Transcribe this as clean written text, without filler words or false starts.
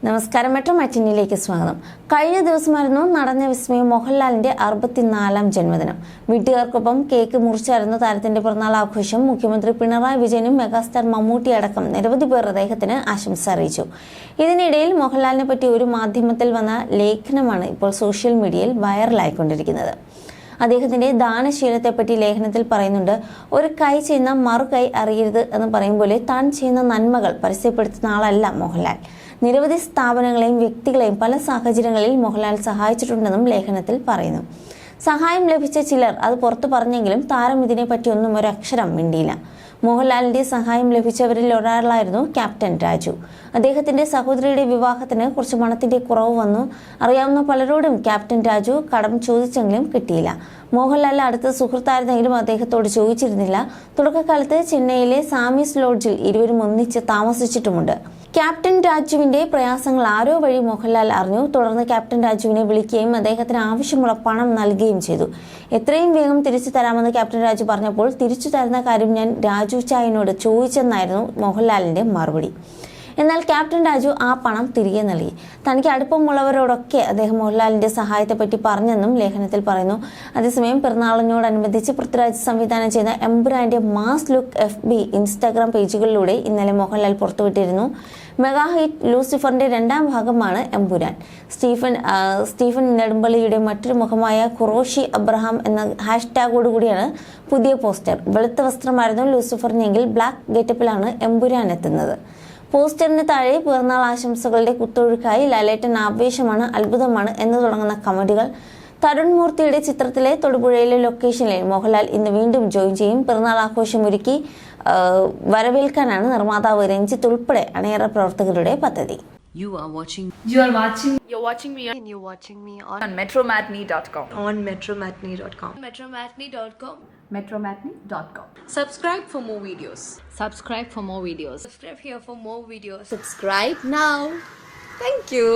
നമസ്കാരം, മെട്രോ മാറ്റിനിയിലേക്ക് സ്വാഗതം. കഴിഞ്ഞ ദിവസമായിരുന്നു നടന്ന വിസ്മയം മോഹൻലാലിന്റെ 64-ാം ജന്മദിനം. വീട്ടുകാർക്കൊപ്പം കേക്ക് മുറിച്ചായിരുന്നു താരത്തിന്റെ പിറന്നാൾ ആഘോഷം. മുഖ്യമന്ത്രി പിണറായി വിജയനും മെഗാസ്റ്റാർ മമ്മൂട്ടി അടക്കം നിരവധി പേർ അദ്ദേഹത്തിന് ആശംസ അറിയിച്ചു. ഇതിനിടയിൽ മോഹൻലാലിനെ പറ്റി ഒരു മാധ്യമത്തിൽ വന്ന ലേഖനമാണ് ഇപ്പോൾ സോഷ്യൽ മീഡിയയിൽ വൈറലായിക്കൊണ്ടിരിക്കുന്നത്. അദ്ദേഹത്തിന്റെ ദാനശീലത്തെപ്പറ്റി ലേഖനത്തിൽ പറയുന്നുണ്ട്. ഒരു കൈ ചെയ്യുന്ന മറു കൈ അറിയരുത് എന്ന് പറയും പോലെ താൻ ചെയ്യുന്ന നന്മകൾ പരസ്യപ്പെടുത്തുന്ന ആളല്ല മോഹൻലാൽ. നിരവധി സ്ഥാപനങ്ങളെയും വ്യക്തികളെയും പല സാഹചര്യങ്ങളിൽ മോഹൻലാൽ സഹായിച്ചിട്ടുണ്ടെന്നും ലേഖനത്തിൽ പറയുന്നു. സഹായം ലഭിച്ച ചിലർ അത് പുറത്തു പറഞ്ഞെങ്കിലും താരം ഇതിനെപ്പറ്റിയൊന്നും ഒരക്ഷരം മിണ്ടിയില്ല. മോഹൻലാലിന്റെ സഹായം ലഭിച്ചവരിൽ ഒരാളായിരുന്നു ക്യാപ്റ്റൻ രാജു. അദ്ദേഹത്തിന്റെ സഹോദരിയുടെ വിവാഹത്തിന് കുറച്ച് പണത്തിന്റെ കുറവ് വന്നു. അറിയാവുന്ന പലരോടും ക്യാപ്റ്റൻ രാജു കടം ചോദിച്ചെങ്കിലും കിട്ടിയില്ല. മോഹൻലാൽ അടുത്ത സുഹൃത്തായിരുന്നെങ്കിലും അദ്ദേഹത്തോട് ചോദിച്ചിരുന്നില്ല. തുടക്കകാലത്ത് ചെന്നൈയിലെ സാമീസ് ലോഡ്ജിൽ ഇരുവരും ഒന്നിച്ച് താമസിച്ചിട്ടുമുണ്ട്. ക്യാപ്റ്റൻ രാജുവിന്റെ പ്രയാസങ്ങൾ ആരോ വഴി മോഹൻലാൽ അറിഞ്ഞു. തുടർന്ന് ക്യാപ്റ്റൻ രാജുവിനെ വിളിക്കുകയും അദ്ദേഹത്തിന് ആവശ്യമുള്ള പണം നൽകുകയും ചെയ്തു. എത്രയും വേഗം തിരിച്ചു തരാമെന്ന് ക്യാപ്റ്റൻ രാജു പറഞ്ഞപ്പോൾ തിരിച്ചു തരുന്ന കാര്യം ഞാൻ രാജു ചായനോട് ചോദിച്ചെന്നായിരുന്നു മോഹൻലാലിന്റെ മറുപടി. എന്നാൽ ക്യാപ്റ്റൻ രാജു ആ പണം തിരികെ നൽകി. തനിക്ക് അടുപ്പമുള്ളവരോടൊക്കെ അദ്ദേഹം മോഹൻലാലിന്റെ സഹായത്തെപ്പറ്റി പറഞ്ഞെന്നും ലേഖനത്തിൽ പറയുന്നു. അതേസമയം പിറന്നാളിനോടനുബന്ധിച്ച് പൃഥ്വിരാജ് സംവിധാനം ചെയ്ത എമ്പുരാന്റെ മാസ് ലുക്ക് FB ഇൻസ്റ്റാഗ്രാം പേജുകളിലൂടെ ഇന്നലെ മോഹൻലാൽ പുറത്തുവിട്ടിരുന്നു. മെഗാ ഹിറ്റ് ലൂസിഫറിന്റെ 2ാം ഭാഗമാണ് എമ്പുരാൻ. സ്റ്റീഫൻ നെടുമ്പള്ളിയുടെ മറ്റൊരു മുഖമായ ഖുറോഷി അബ്രഹാം എന്ന ഹാഷ്ടാഗോടുകൂടിയാണ് പുതിയ പോസ്റ്റർ. വെളുത്ത വസ്ത്രമായിരുന്നു ലൂസിഫറിനെങ്കിൽ ബ്ലാക്ക് ഗെറ്റപ്പിലാണ് എമ്പുരാൻ എത്തുന്നത്. പോസ്റ്ററിന് താഴെ പിറന്നാൾ ആശംസകളുടെ കുത്തൊഴുക്കായി ലാലേട്ടൻ ആവേശമാണ്, അത്ഭുതമാണ് എന്ന് തുടങ്ങുന്ന കമന്റുകൾ. തരുൺ മൂർത്തിയുടെ ചിത്രത്തിലെ തൊടുപുഴയിലെ ലൊക്കേഷനിൽ മോഹൻലാൽ ഇന്ന് വീണ്ടും ജോയിൻ ചെയ്യും. പിറന്നാൾ ആഘോഷം ഒരുക്കി വരവേൽക്കാനാണ് നിർമ്മാതാവ് രഞ്ജിത്ത് ഉൾപ്പെടെ അണിയറ പ്രവർത്തകരുടെ പദ്ധതി. You're watching me on metromatney.com. metromatney.com. Subscribe for more videos. Subscribe here for more videos. Subscribe now. Thank you.